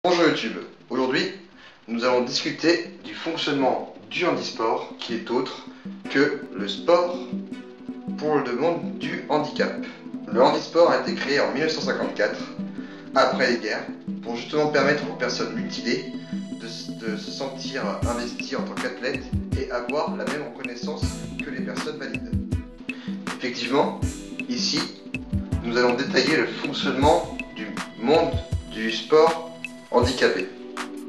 Bonjour YouTube, aujourd'hui nous allons discuter du fonctionnement du handisport qui est autre que le sport pour le monde du handicap. Le handisport a été créé en 1954, après les guerres, pour justement permettre aux personnes mutilées de se sentir investies en tant qu'athlètes et avoir la même reconnaissance que les personnes valides. Effectivement, ici, nous allons détailler le fonctionnement du monde du sport handicapé.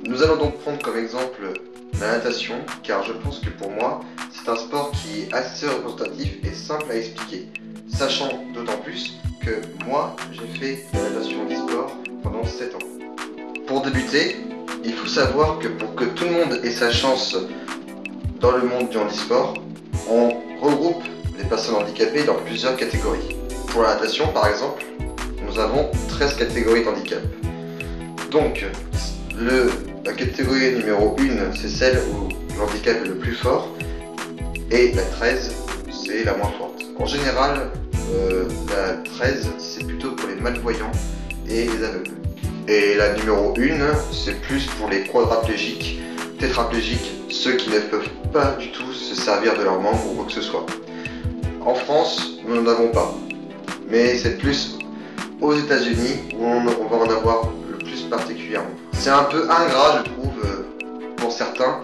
Nous allons donc prendre comme exemple la natation, car je pense que pour moi, c'est un sport qui est assez représentatif et simple à expliquer. Sachant d'autant plus que moi, j'ai fait la natation handisport pendant 7 ans. Pour débuter, il faut savoir que pour que tout le monde ait sa chance dans le monde du handisport, on regroupe les personnes handicapées dans plusieurs catégories. Pour la natation, par exemple, nous avons 13 catégories de handicap. Donc, la catégorie numéro 1, c'est celle où le handicap est le plus fort, et la 13, c'est la moins forte. En général, la 13, c'est plutôt pour les malvoyants et les aveugles. Et la numéro 1, c'est plus pour les quadraplégiques, tétraplégiques, ceux qui ne peuvent pas du tout se servir de leurs membres ou quoi que ce soit. En France, nous n'en avons pas, mais c'est plus aux États-Unis où on va en avoir le plus particulièrement. C'est un peu ingrat, je trouve, pour certains,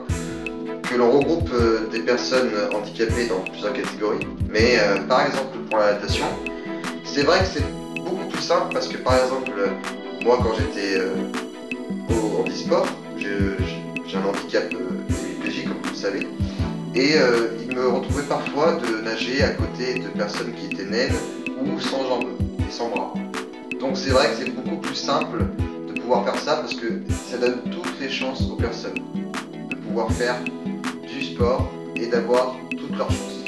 que l'on regroupe des personnes handicapées dans plusieurs catégories. Mais par exemple, pour la natation, c'est vrai que c'est beaucoup plus simple parce que par exemple, moi quand j'étais au handisport, j'ai un handicap hémiplégique comme vous le savez, et il me retrouvait parfois de nager à côté de personnes qui étaient naines ou sans jambes et sans bras. Donc c'est vrai que c'est beaucoup plus simple de pouvoir faire ça parce que ça donne toutes les chances aux personnes de pouvoir faire du sport et d'avoir toutes leurs chances.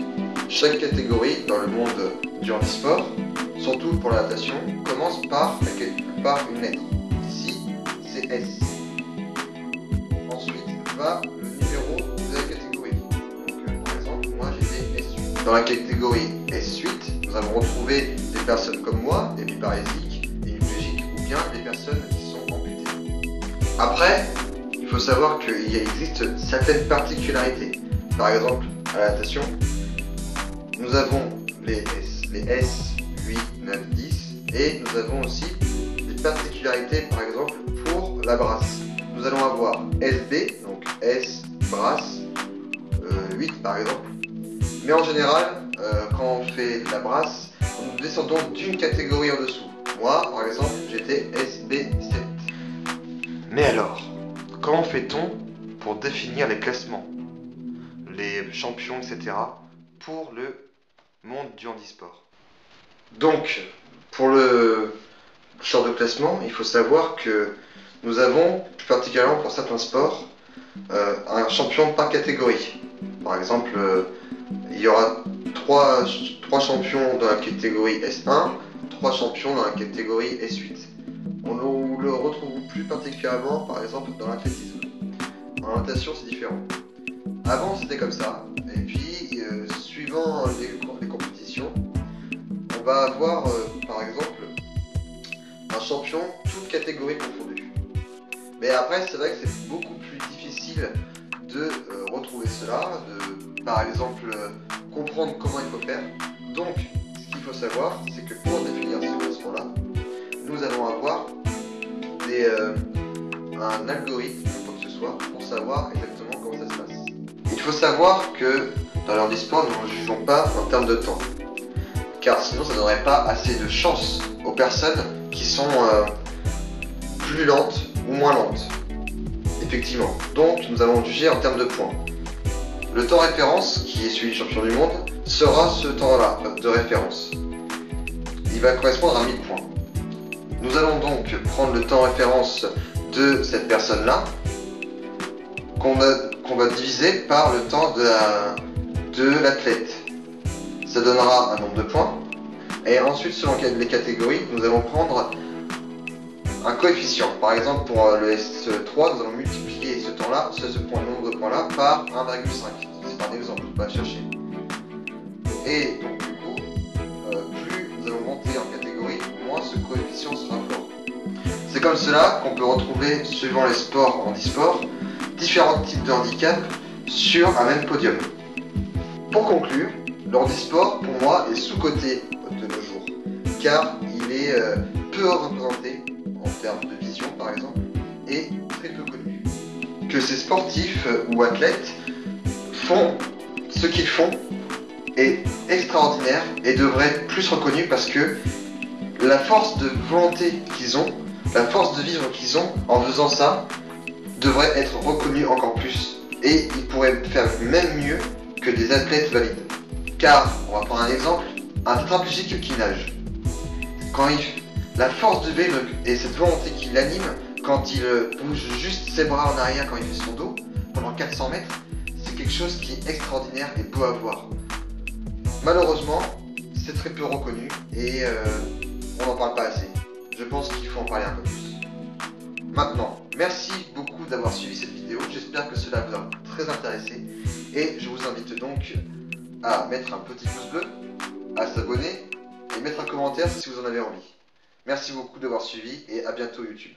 Chaque catégorie dans le monde du handisport, surtout pour la natation, commence par une lettre. Ici, c'est S. Ensuite va le numéro de la catégorie. Donc par exemple, moi j'étais S8. Dans la catégorie S8, nous allons retrouver des personnes comme moi, des biparésiques, des hémiplégiques ou bien des personnes qui sont amputées. Après, il faut savoir qu'il existe certaines particularités. Par exemple, à la natation, nous avons les S, 8, 9, 10 et nous avons aussi des particularités, par exemple, pour la brasse. Nous allons avoir SB, donc S, brasse, 8 par exemple. Mais en général, quand on fait la brasse, nous descendons d'une catégorie en dessous. Moi, par exemple, j'étais SB7. Mais alors, comment fait-on pour définir les classements, les champions, etc. pour le monde du handisport? Donc, pour le genre de classement, il faut savoir que nous avons, plus particulièrement pour certains sports, un champion par catégorie. Par exemple, il y aura 3 champions dans la catégorie S1, 3 champions dans la catégorie S8. On le retrouve plus particulièrement, par exemple, dans l'athlétisme. En natation, c'est différent. Avant, c'était comme ça. Et puis, suivant les compétitions, on va avoir, par exemple, un champion, toutes catégories confondues. Mais après, c'est vrai que c'est beaucoup plus difficile de retrouver cela, de, par exemple, comprendre comment il faut faire. Donc, ce qu'il faut savoir, c'est que pour définir ce classement-là, nous allons avoir un algorithme, quoi que ce soit, pour savoir exactement comment ça se passe. Il faut savoir que dans le handisport, nous ne jugeons pas en termes de temps, car sinon ça ne donnerait pas assez de chance aux personnes qui sont plus lentes ou moins lentes. Effectivement. Donc nous allons juger en termes de points. Le temps référence, qui est celui du champion du monde, sera ce temps-là de référence. Il va correspondre à 1000 points. Nous allons donc prendre le temps référence de cette personne-là, qu'on va diviser par le temps de l'athlète. Ça donnera un nombre de points. Et ensuite, selon les catégories, nous allons prendre un coefficient. Par exemple, pour le S3, nous allons multiplier ce temps-là, ce nombre de points-là, par 1,5. C'est un exemple, on va chercher. Et donc, du coup, plus nous allons monter en catégorie, moins ce coefficient sera fort. C'est comme cela qu'on peut retrouver, suivant les sports handisport, différents types de handicap sur un même podium. Pour conclure, le handisport, pour moi, est sous-coté de nos jours, car il est peu représenté en termes de vision, par exemple, et très peu connu. Que ces sportifs ou athlètes font ce qu'ils font est extraordinaire et devrait être plus reconnu parce que la force de volonté qu'ils ont, la force de vivre qu'ils ont en faisant ça, devrait être reconnue encore plus. Et ils pourraient faire même mieux que des athlètes valides. Car, on va prendre un exemple, un tétraplégique qui nage. La force de vivre et cette volonté qui l'anime, quand il bouge juste ses bras en arrière quand il fait son dos, pendant 400 mètres, c'est quelque chose qui est extraordinaire et beau à voir. Malheureusement, c'est très peu reconnu et on n'en parle pas assez. Je pense qu'il faut en parler un peu plus. Maintenant, merci beaucoup d'avoir suivi cette vidéo. J'espère que cela vous a très intéressé. Et je vous invite donc à mettre un petit pouce bleu, à s'abonner et mettre un commentaire si vous en avez envie. Merci beaucoup d'avoir suivi et à bientôt YouTube.